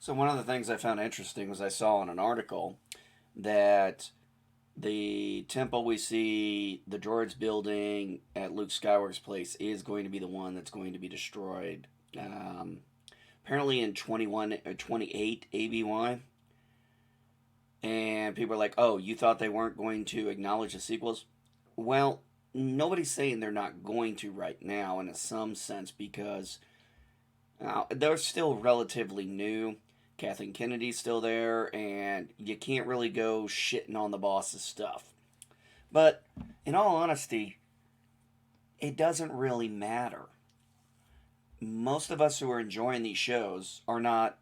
So one of the things I found interesting was I saw in an article that the temple we see the droids building at Luke Skywalker's place is going to be the one that's going to be destroyed. Um, Apparently in 21 or 28 ABY. And people are like, oh, you thought they weren't going to acknowledge the sequels? Well, nobody's saying they're not going to right now in some sense because they're still relatively new. Kathleen Kennedy's still there, and you can't really go shitting on the boss's stuff. But in all honesty, it doesn't really matter. Most of us who are enjoying these shows are not,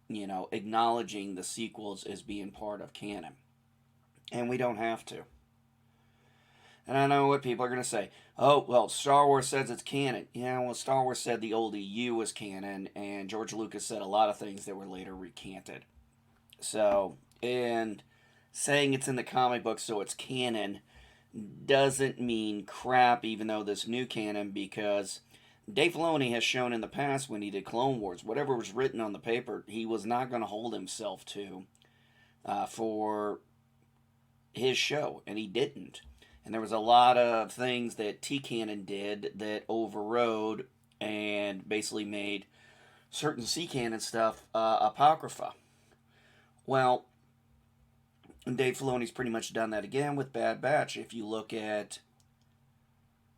acknowledging the sequels as being part of canon. And we don't have to. And I know what people are going to say. Oh, well, Star Wars says it's canon. Yeah, well, Star Wars said the old EU was canon, and George Lucas said a lot of things that were later recanted. So, and saying it's in the comic book so it's canon doesn't mean crap, even though this new canon, because Dave Filoni has shown in the past when he did Clone Wars, whatever was written on the paper, he was not going to hold himself to for his show, and he didn't. And there was a lot of things that T Canon did that overrode and basically made certain C Canon stuff apocrypha. Well, Dave Filoni's pretty much done that again with Bad Batch. If you look at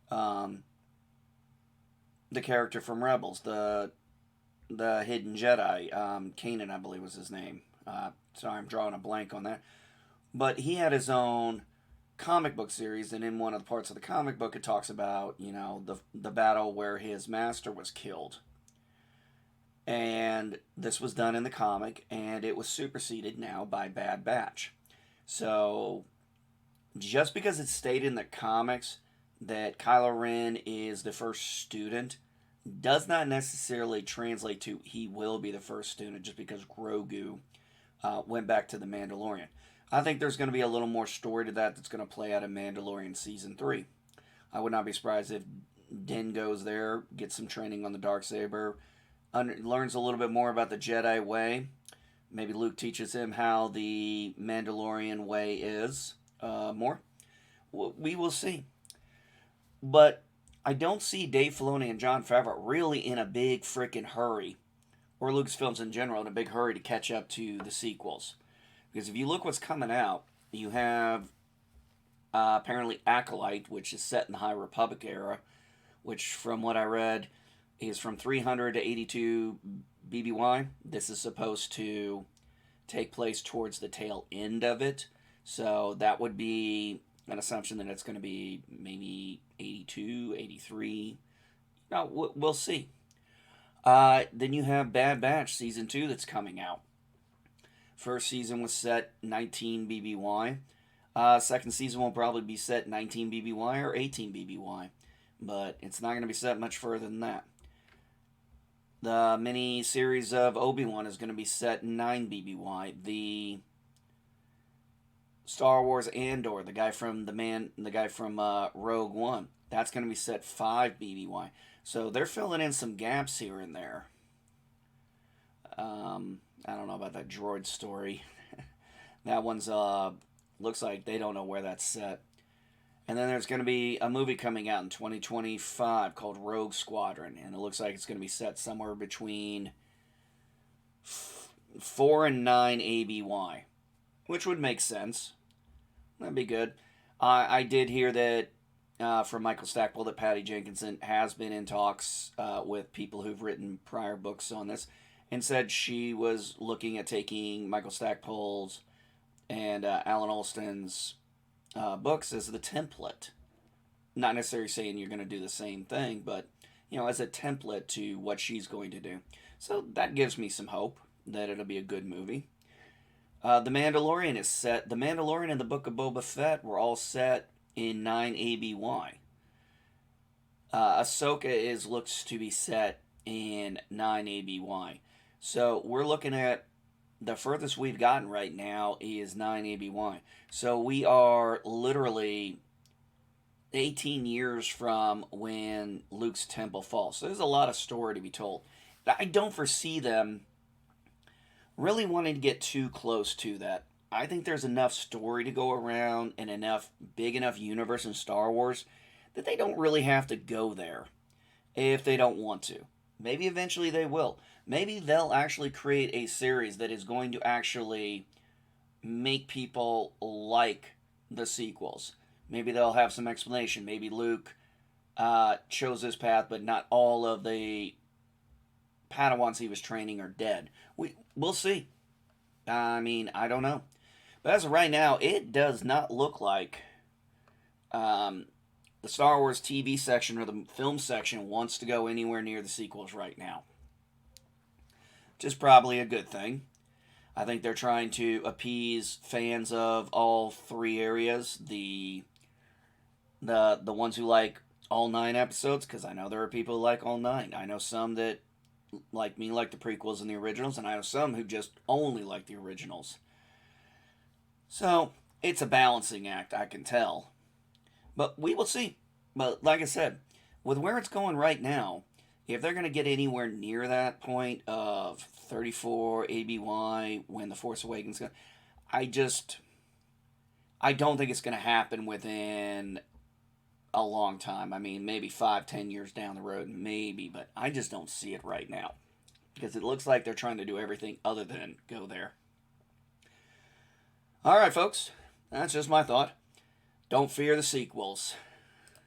um, the character from Rebels, the hidden Jedi, Kanan, I believe was his name. Sorry, I'm drawing a blank on that. But he had his own comic book series, and in one of the parts of the comic book, it talks about the battle where his master was killed, and this was done in the comic, and it was superseded now by Bad Batch. So just because it's stated in the comics that Kylo Ren is the first student does not necessarily translate to he will be the first student just because Grogu went back to the Mandalorian. I think there's going to be a little more story to that that's going to play out in Mandalorian season 3. I would not be surprised if Din goes there, gets some training on the dark saber, learns a little bit more about the Jedi way. Maybe Luke teaches him how the Mandalorian way is more. We will see. But I don't see Dave Filoni and Jon Favreau really in a big freaking hurry, or Lucasfilms in general in a big hurry to catch up to the sequels. Because if you look what's coming out, you have apparently Acolyte, which is set in the High Republic era, which from what I read is from 300 to 82 BBY. This is supposed to take place towards the tail end of it. So that would be an assumption that it's going to be maybe 82, 83. No, we'll see. Then you have Bad Batch Season 2 that's coming out. First season was set 19 BBY. Second season will probably be set 19 BBY or 18 BBY. But it's not going to be set much further than that. The mini series of Obi-Wan is going to be set 9 BBY. The Star Wars Andor, the guy from Rogue One, that's going to be set 5 BBY. So they're filling in some gaps here and there. I don't know about that droid story. That one's looks like they don't know where that's set. And then there's going to be a movie coming out in 2025 called Rogue Squadron, and it looks like it's going to be set somewhere between 4 and 9 ABY, which would make sense. That'd be good. I did hear that from Michael Stackpole that Patty Jenkinson has been in talks with people who've written prior books on this, and said she was looking at taking Michael Stackpole's and Alan Alston's books as the template. Not necessarily saying you're going to do the same thing, but as a template to what she's going to do. So that gives me some hope that it'll be a good movie. The Mandalorian is set. The Mandalorian and the Book of Boba Fett were all set in 9 ABY. Ahsoka looks to be set in 9 ABY. So we're looking at the furthest we've gotten right now is 9 ABY. So we are literally 18 years from when Luke's temple falls. So there's a lot of story to be told. I don't foresee them really wanting to get too close to that. I think there's enough story to go around and enough big enough universe in Star Wars that they don't really have to go there if they don't want to. Maybe eventually they will. Maybe they'll actually create a series that is going to actually make people like the sequels. Maybe they'll have some explanation. Maybe Luke chose this path, but not all of the Padawans he was training are dead. We'll see. I mean, I don't know. But as of right now, it does not look like um, the Star Wars TV section or the film section wants to go anywhere near the sequels right now. Which is probably a good thing. I think they're trying to appease fans of all three areas. The ones who like all 9 episodes, because I know there are people who like all 9. I know some that like me like the prequels and the originals, and I know some who just only like the originals. So it's a balancing act, I can tell. But we will see. But like I said, with where it's going right now, if they're going to get anywhere near that point of 34 ABY when the Force Awakens, I just I don't think it's going to happen within a long time. I mean, maybe 5, 10 years down the road, maybe, but I just don't see it right now because it looks like they're trying to do everything other than go there. All right, folks, that's just my thought. Don't fear the sequels.